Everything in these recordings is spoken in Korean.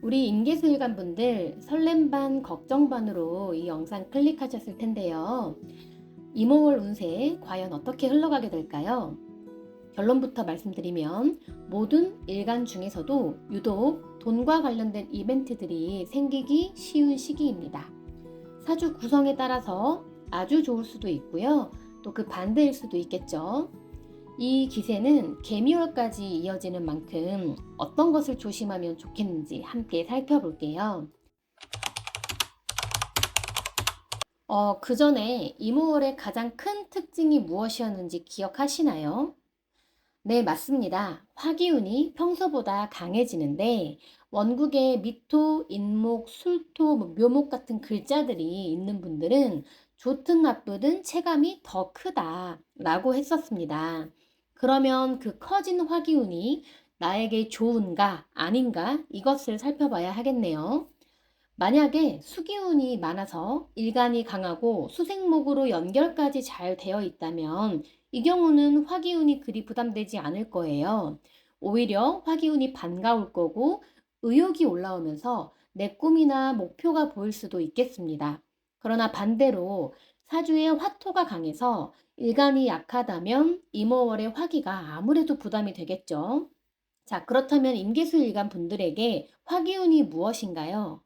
우리 임계수일관 분들 설렘 반 걱정 반으로 이 영상 클릭하셨을 텐데요. 이모월 운세 과연 어떻게 흘러가게 될까요? 결론부터 말씀드리면 모든 일간 중에서도 유독 돈과 관련된 이벤트들이 생기기 쉬운 시기입니다. 사주 구성에 따라서 아주 좋을 수도 있고요. 또 그 반대일 수도 있겠죠. 이 기세는 개미월까지 이어지는 만큼 어떤 것을 조심하면 좋겠는지 함께 살펴볼게요. 그 전에 이모월의 가장 큰 특징이 무엇이었는지 기억하시나요? 네, 맞습니다. 화기운이 평소보다 강해지는데 원국에 미토, 인목, 술토, 묘목 같은 글자들이 있는 분들은 좋든 나쁘든 체감이 더 크다라고 했었습니다. 그러면 그 커진 화기운이 나에게 좋은가 아닌가 이것을 살펴봐야 하겠네요. 만약에 수기운이 많아서 일간이 강하고 수생목으로 연결까지 잘 되어 있다면 이 경우는 화기운이 그리 부담되지 않을 거예요. 오히려 화기운이 반가울 거고 의욕이 올라오면서 내 꿈이나 목표가 보일 수도 있겠습니다. 그러나 반대로 사주의 화토가 강해서 일간이 약하다면 임오월의 화기가 아무래도 부담이 되겠죠. 자, 그렇다면 임계수 일간 분들에게 화기운이 무엇인가요?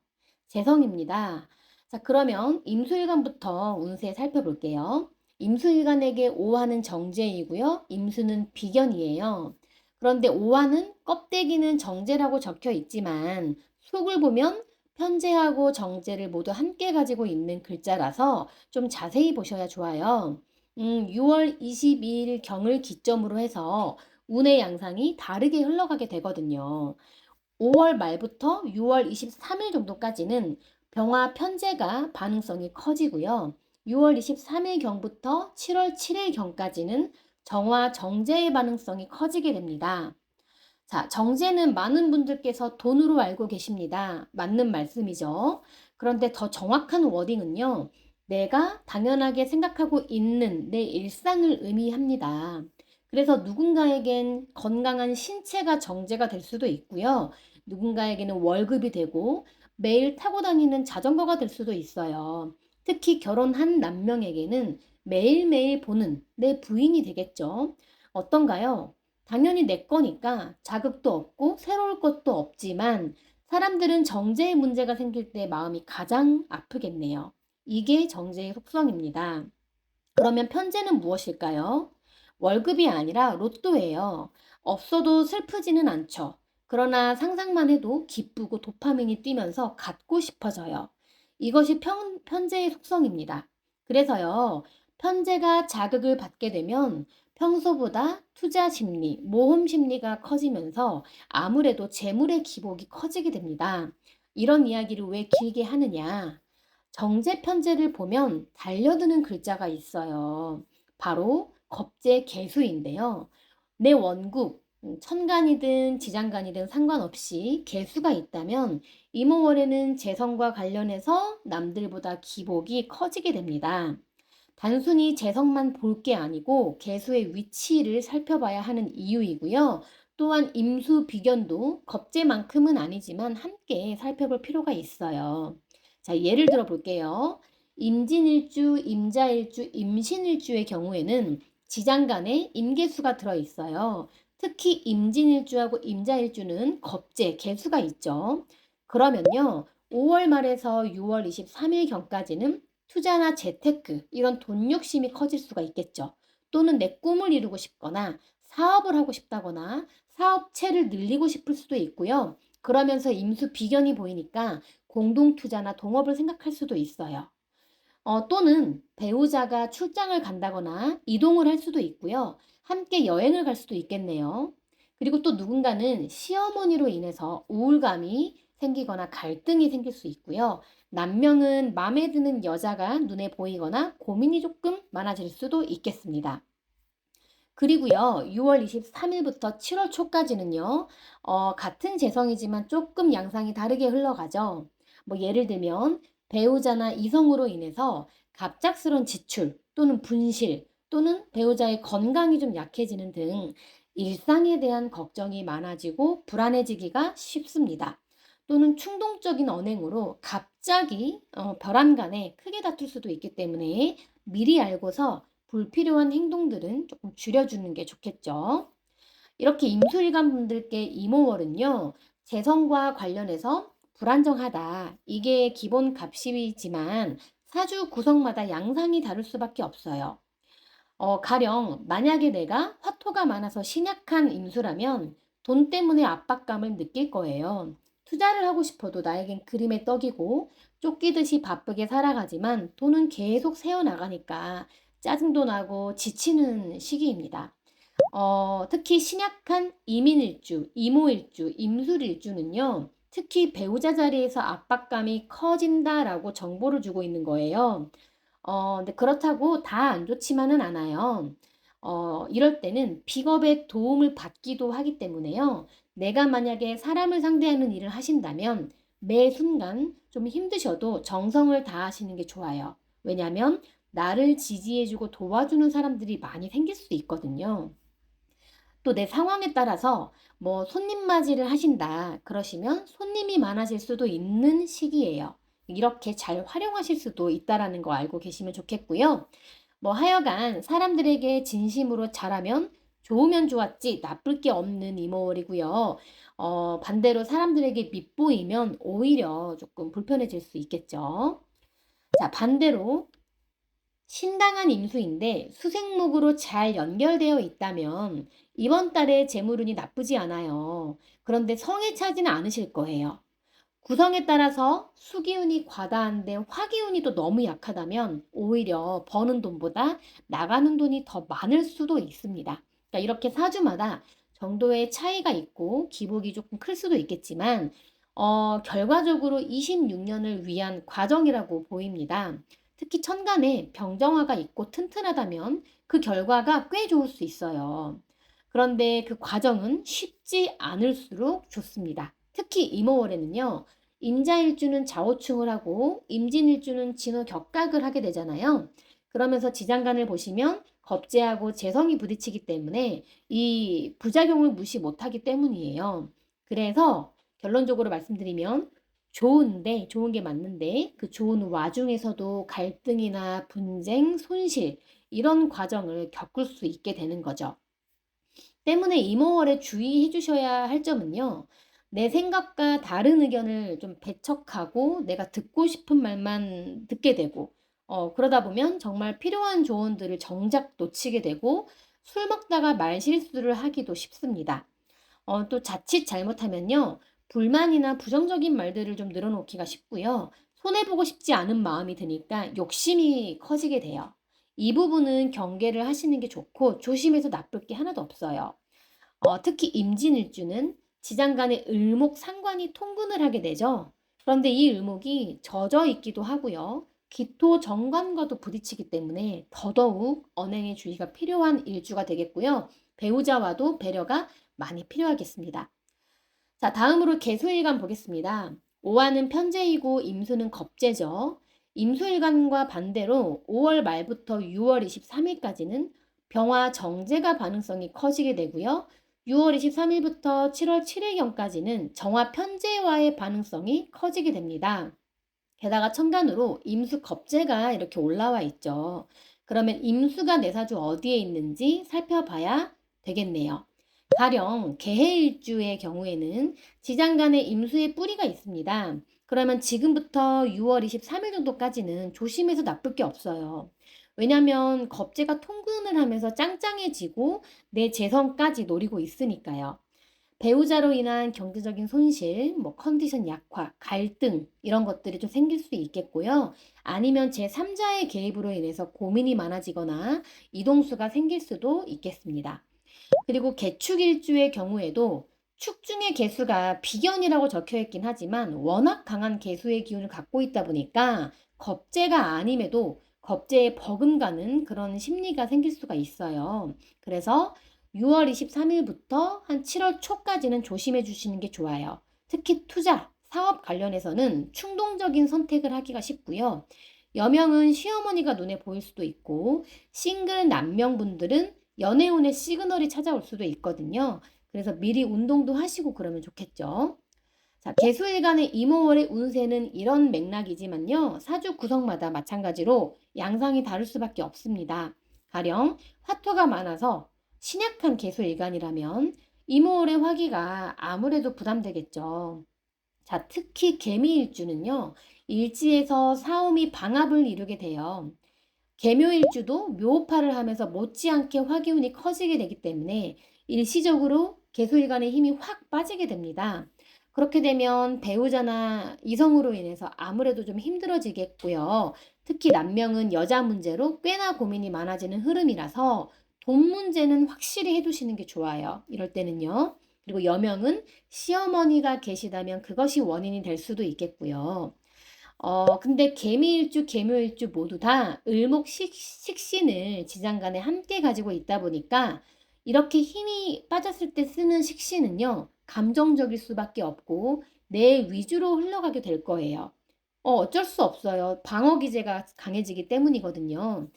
재성입니다. 자, 그러면 임수일간부터 운세 살펴볼게요. 임수일간에게 오화는 정제이고요. 임수는 비견이에요. 그런데 오화는 껍데기는 정제라고 적혀 있지만 속을 보면 편제하고 정제를 모두 함께 가지고 있는 글자라서 좀 자세히 보셔야 좋아요. 6월 22일 경을 기점으로 해서 운의 양상이 다르게 흘러가게 되거든요. 5월 말부터 6월 23일 정도까지는 병화 편제가 반응성이 커지고요. 6월 23일 경부터 7월 7일 경까지는 정화 정제의 반응성이 커지게 됩니다. 자, 정제는 많은 분들께서 돈으로 알고 계십니다. 맞는 말씀이죠. 그런데 더 정확한 워딩은요. 내가 당연하게 생각하고 있는 내 일상을 의미합니다. 그래서 누군가에겐 건강한 신체가 정제가 될 수도 있고요. 누군가에게는 월급이 되고 매일 타고 다니는 자전거가 될 수도 있어요. 특히 결혼한 남명에게는 매일매일 보는 내 부인이 되겠죠. 어떤가요? 당연히 내 거니까 자극도 없고 새로울 것도 없지만 사람들은 정제의 문제가 생길 때 마음이 가장 아프겠네요. 이게 정제의 속성입니다. 그러면 편제는 무엇일까요? 월급이 아니라 로또예요. 없어도 슬프지는 않죠. 그러나 상상만 해도 기쁘고 도파민이 뛰면서 갖고 싶어져요. 이것이 편제의 속성입니다. 그래서요, 편제가 자극을 받게 되면 평소보다 투자 심리, 모험 심리가 커지면서 아무래도 재물의 기복이 커지게 됩니다. 이런 이야기를 왜 길게 하느냐? 정제 편제를 보면 달려드는 글자가 있어요. 바로 겁재 개수인데요. 내 원국, 천간이든 지장간이든 상관없이 개수가 있다면 이모월에는 재성과 관련해서 남들보다 기복이 커지게 됩니다. 단순히 재성만 볼 게 아니고 개수의 위치를 살펴봐야 하는 이유이고요. 또한 임수 비견도 겁재만큼은 아니지만 함께 살펴볼 필요가 있어요. 자, 예를 들어 볼게요. 임진일주, 임자일주, 임신일주의 경우에는 지장간에 임계수가 들어 있어요. 특히 임진일주하고 임자일주는 겁재, 개수가 있죠. 그러면요. 5월 말에서 6월 23일 경까지는 투자나 재테크, 이런 돈 욕심이 커질 수가 있겠죠. 또는 내 꿈을 이루고 싶거나 사업을 하고 싶다거나 사업체를 늘리고 싶을 수도 있고요. 그러면서 임수 비견이 보이니까 공동 투자나 동업을 생각할 수도 있어요. 또는 배우자가 출장을 간다거나 이동을 할 수도 있고요. 함께 여행을 갈 수도 있겠네요. 그리고 또 누군가는 시어머니로 인해서 우울감이 생기거나 갈등이 생길 수 있고요. 남명은 마음에 드는 여자가 눈에 보이거나 고민이 조금 많아질 수도 있겠습니다. 그리고요, 6월 23일부터 7월 초까지는요, 같은 재성이지만 조금 양상이 다르게 흘러가죠. 뭐 예를 들면 배우자나 이성으로 인해서 갑작스런 지출 또는 분실 또는 배우자의 건강이 좀 약해지는 등 일상에 대한 걱정이 많아지고 불안해지기가 쉽습니다. 또는 충동적인 언행으로 갑자기 벼랑간에 크게 다툴 수도 있기 때문에 미리 알고서 불필요한 행동들은 조금 줄여주는 게 좋겠죠. 이렇게 임술관 분들께 이모월은요, 재성과 관련해서 불안정하다. 이게 기본 값이지만 사주 구성마다 양상이 다를 수밖에 없어요. 가령 만약에 내가 화토가 많아서 신약한 임수라면 돈 때문에 압박감을 느낄 거예요. 투자를 하고 싶어도 나에겐 그림의 떡이고 쫓기듯이 바쁘게 살아가지만 돈은 계속 새어나가니까 짜증도 나고 지치는 시기입니다. 특히 신약한 이민일주, 이모일주, 임술일주는요. 특히 배우자 자리에서 압박감이 커진다라고 정보를 주고 있는 거예요. 근데 그렇다고 다 안 좋지만은 않아요. 이럴 때는 픽업의 도움을 받기도 하기 때문에요. 내가 만약에 사람을 상대하는 일을 하신다면 매 순간 좀 힘드셔도 정성을 다하시는 게 좋아요. 왜냐하면 나를 지지해주고 도와주는 사람들이 많이 생길 수 있거든요. 또 내 상황에 따라서 뭐 손님 맞이를 하신다 그러시면 손님이 많아질 수도 있는 시기예요. 이렇게 잘 활용하실 수도 있다라는 거 알고 계시면 좋겠고요. 뭐 하여간 사람들에게 진심으로 잘하면 좋으면 좋았지 나쁠 게 없는 이모월이고요. 반대로 사람들에게 밉보이면 오히려 조금 불편해질 수 있겠죠. 자, 반대로 신당한 임수인데 수생목으로 잘 연결되어 있다면 이번 달에 재물운이 나쁘지 않아요. 그런데 성에 차지는 않으실 거예요. 구성에 따라서 수기운이 과다한데 화기운이 또 너무 약하다면 오히려 버는 돈보다 나가는 돈이 더 많을 수도 있습니다. 그러니까 이렇게 사주마다 정도의 차이가 있고 기복이 조금 클 수도 있겠지만 결과적으로 26년을 위한 과정이라고 보입니다. 특히 천간에 병정화가 있고 튼튼하다면 그 결과가 꽤 좋을 수 있어요. 그런데 그 과정은 쉽지 않을수록 좋습니다. 특히 이모월에는요. 임자일주는 좌우충을 하고 임진일주는 진호격각을 하게 되잖아요. 그러면서 지장간을 보시면 겁재하고 재성이 부딪히기 때문에 이 부작용을 무시 못하기 때문이에요. 그래서 결론적으로 말씀드리면 좋은데 좋은 게 맞는데 그 좋은 와중에서도 갈등이나 분쟁, 손실 이런 과정을 겪을 수 있게 되는 거죠. 때문에 이모월에 주의해 주셔야 할 점은요. 내 생각과 다른 의견을 좀 배척하고 내가 듣고 싶은 말만 듣게 되고 그러다 보면 정말 필요한 조언들을 정작 놓치게 되고 술 먹다가 말실수를 하기도 쉽습니다. 또 자칫 잘못하면요. 불만이나 부정적인 말들을 좀 늘어놓기가 쉽고요. 손해보고 싶지 않은 마음이 드니까 욕심이 커지게 돼요. 이 부분은 경계를 하시는 게 좋고 조심해서 나쁠 게 하나도 없어요. 특히 임진일주는 지장간의 을목 상관이 통근을 하게 되죠. 그런데 이 을목이 젖어 있기도 하고요. 기토 정관과도 부딪히기 때문에 더더욱 언행의 주의가 필요한 일주가 되겠고요. 배우자와도 배려가 많이 필요하겠습니다. 자, 다음으로 개수일간 보겠습니다. 오화는 편재이고 임수는 겁재죠. 임수일간과 반대로 5월 말부터 6월 23일까지는 병화 정제가 반응성이 커지게 되고요. 6월 23일부터 7월 7일경까지는 정화 편재와의 반응성이 커지게 됩니다. 게다가 천간으로 임수 겁재가 이렇게 올라와 있죠. 그러면 임수가 내 사주 어디에 있는지 살펴봐야 되겠네요. 가령 개해일주의 경우에는 지장간에 임수의 뿌리가 있습니다. 그러면 지금부터 6월 23일 정도까지는 조심해서 나쁠 게 없어요. 왜냐하면 겁재가 통근을 하면서 짱짱해지고 내 재성까지 노리고 있으니까요. 배우자로 인한 경제적인 손실, 뭐 컨디션 약화, 갈등 이런 것들이 좀 생길 수 있겠고요. 아니면 제3자의 개입으로 인해서 고민이 많아지거나 이동수가 생길 수도 있겠습니다. 그리고 개축일주의 경우에도 축 중의 개수가 비견이라고 적혀 있긴 하지만 워낙 강한 개수의 기운을 갖고 있다 보니까 겁재가 아님에도 겁재에 버금가는 그런 심리가 생길 수가 있어요. 그래서 6월 23일부터 한 7월 초까지는 조심해 주시는 게 좋아요. 특히 투자, 사업 관련해서는 충동적인 선택을 하기가 쉽고요. 여명은 시어머니가 눈에 보일 수도 있고 싱글 남명분들은 연애운의 시그널이 찾아올 수도 있거든요. 그래서 미리 운동도 하시고 그러면 좋겠죠. 자, 개수일간의 이모월의 운세는 이런 맥락이지만요. 사주 구성마다 마찬가지로 양상이 다를 수밖에 없습니다. 가령 화토가 많아서 신약한 개수일간이라면 이모월의 화기가 아무래도 부담되겠죠. 자, 특히 개미일주는요. 일지에서 사오미 방합을 이루게 돼요. 개묘일주도 묘파를 하면서 못지않게 화기운이 커지게 되기 때문에 일시적으로 개수일간의 힘이 확 빠지게 됩니다. 그렇게 되면 배우자나 이성으로 인해서 아무래도 좀 힘들어지겠고요. 특히 남명은 여자 문제로 꽤나 고민이 많아지는 흐름이라서 돈 문제는 확실히 해두시는 게 좋아요. 이럴 때는요. 그리고 여명은 시어머니가 계시다면 그것이 원인이 될 수도 있겠고요. 근데 개미일주, 개묘일주 모두 다 식신을 지장간에 함께 가지고 있다 보니까 이렇게 힘이 빠졌을 때 쓰는 식신은요, 감정적일 수밖에 없고 내 위주로 흘러가게 될 거예요. 어쩔 수 없어요. 방어 기제가 강해지기 때문이거든요.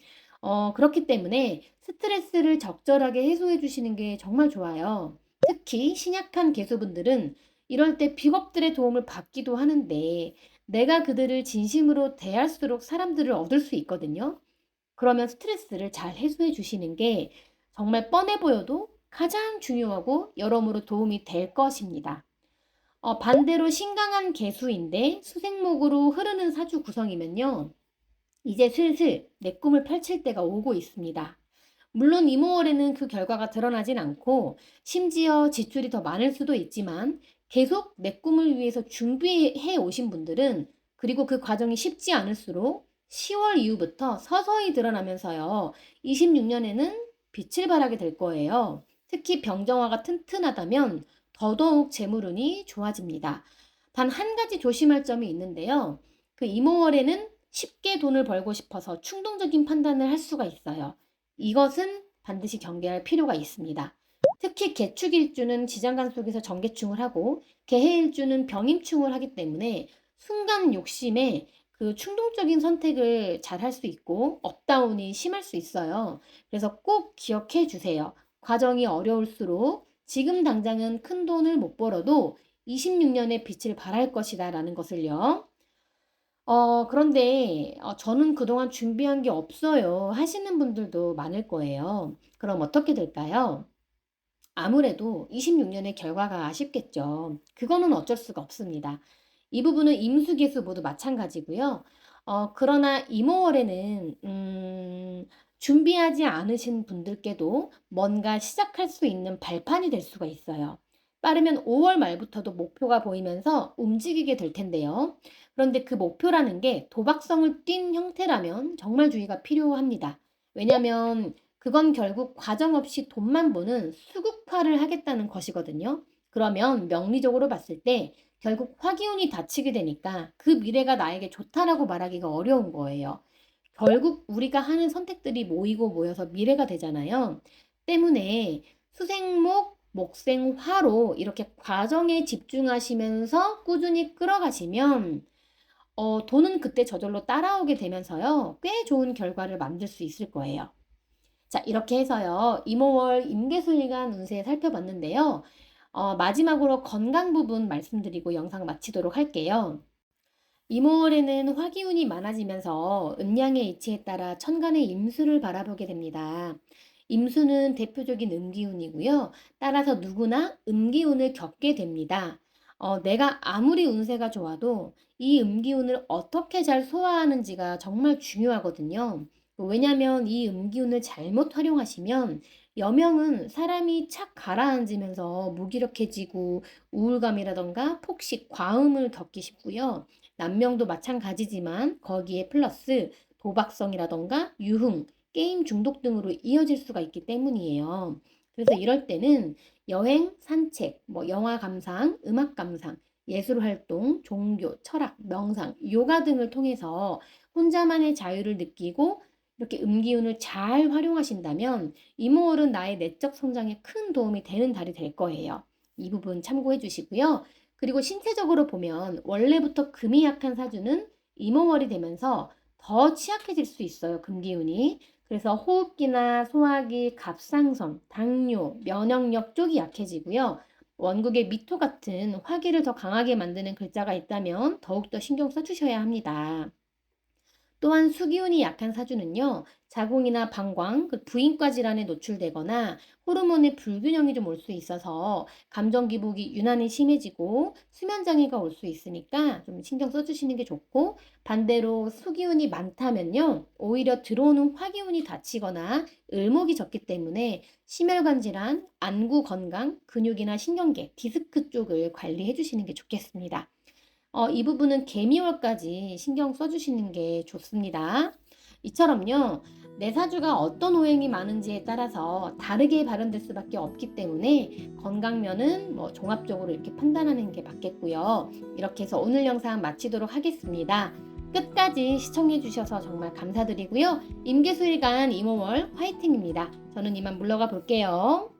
그렇기 때문에 스트레스를 적절하게 해소해 주시는 게 정말 좋아요. 특히 신약한 개수분들은 이럴 때 비겁들의 도움을 받기도 하는데 내가 그들을 진심으로 대할수록 사람들을 얻을 수 있거든요. 그러면 스트레스를 잘 해소해 주시는 게 정말 뻔해 보여도 가장 중요하고 여러모로 도움이 될 것입니다. 반대로 신강한 개수인데 수생목으로 흐르는 사주 구성이면요. 이제 슬슬 내 꿈을 펼칠 때가 오고 있습니다. 물론 이모월에는 그 결과가 드러나진 않고 심지어 지출이 더 많을 수도 있지만 계속 내 꿈을 위해서 준비해 오신 분들은 그리고 그 과정이 쉽지 않을수록 10월 이후부터 서서히 드러나면서요. 26년에는 빛을 발하게 될 거예요. 특히 병정화가 튼튼하다면 더더욱 재물운이 좋아집니다. 단 한 가지 조심할 점이 있는데요. 그 이모월에는 쉽게 돈을 벌고 싶어서 충동적인 판단을 할 수가 있어요. 이것은 반드시 경계할 필요가 있습니다. 특히 개축일주는 지장간 속에서 정계충을 하고 개해일주는 병임충을 하기 때문에 순간 욕심에 그 충동적인 선택을 잘 할 수 있고 업다운이 심할 수 있어요. 그래서 꼭 기억해 주세요. 과정이 어려울수록 지금 당장은 큰 돈을 못 벌어도 26년에 빛을 발할 것이다 라는 것을요. 그런데 저는 그동안 준비한 게 없어요 하시는 분들도 많을 거예요. 그럼 어떻게 될까요? 아무래도 26년의 결과가 아쉽겠죠. 그거는 어쩔 수가 없습니다. 이 부분은 임수개수 모두 마찬가지고요. 그러나 이모월에는 준비하지 않으신 분들께도 뭔가 시작할 수 있는 발판이 될 수가 있어요. 빠르면 5월 말부터도 목표가 보이면서 움직이게 될 텐데요. 그런데 그 목표라는 게 도박성을 띈 형태라면 정말 주의가 필요합니다. 왜냐하면 그건 결국 과정 없이 돈만 버는 수국화를 하겠다는 것이거든요. 그러면 명리적으로 봤을 때 결국 화기운이 닫히게 되니까 그 미래가 나에게 좋다라고 말하기가 어려운 거예요. 결국 우리가 하는 선택들이 모이고 모여서 미래가 되잖아요. 때문에 수생목, 목생화로 이렇게 과정에 집중하시면서 꾸준히 끌어가시면 돈은 그때 저절로 따라오게 되면서요. 꽤 좋은 결과를 만들 수 있을 거예요. 자, 이렇게 해서요. 이모월 임계술일간 운세 살펴봤는데요. 마지막으로 건강 부분 말씀드리고 영상 마치도록 할게요. 이모월에는 화기운이 많아지면서 음양의 이치에 따라 천간의 임수를 바라보게 됩니다. 임수는 대표적인 음기운이고요. 따라서 누구나 음기운을 겪게 됩니다. 내가 아무리 운세가 좋아도 이 음기운을 어떻게 잘 소화하는지가 정말 중요하거든요. 왜냐하면 이 음기운을 잘못 활용하시면 여명은 사람이 착 가라앉으면서 무기력해지고 우울감이라던가 폭식, 과음을 겪기 쉽고요. 남명도 마찬가지지만 거기에 플러스 도박성이라던가 유흥, 게임 중독 등으로 이어질 수가 있기 때문이에요. 그래서 이럴 때는 여행, 산책, 영화 감상, 음악 감상, 예술 활동, 종교, 철학, 명상, 요가 등을 통해서 혼자만의 자유를 느끼고 이렇게 음기운을 잘 활용하신다면 이모월은 나의 내적 성장에 큰 도움이 되는 달이 될 거예요. 이 부분 참고해 주시고요. 그리고 신체적으로 보면 원래부터 금이 약한 사주는 이모월이 되면서 더 취약해질 수 있어요. 금기운이. 그래서 호흡기나 소화기, 갑상선, 당뇨, 면역력 쪽이 약해지고요. 원국의 미토 같은 화기를 더 강하게 만드는 글자가 있다면 더욱더 신경 써주셔야 합니다. 또한 수기운이 약한 사주는요, 자궁이나 방광, 부인과 질환에 노출되거나 호르몬의 불균형이 좀 올 수 있어서 감정 기복이 유난히 심해지고 수면 장애가 올 수 있으니까 좀 신경 써주시는 게 좋고, 반대로 수기운이 많다면요, 오히려 들어오는 화기운이 닫히거나 을목이 적기 때문에 심혈관 질환, 안구 건강, 근육이나 신경계, 디스크 쪽을 관리해 주시는 게 좋겠습니다. 이 부분은 개미월까지 신경 써주시는 게 좋습니다. 이처럼요, 내 사주가 어떤 오행이 많은지에 따라서 다르게 발현될 수밖에 없기 때문에 건강면은 뭐 종합적으로 이렇게 판단하는 게 맞겠고요. 이렇게 해서 오늘 영상 마치도록 하겠습니다. 끝까지 시청해 주셔서 정말 감사드리고요. 임계수일간 임오월 화이팅입니다. 저는 이만 물러가 볼게요.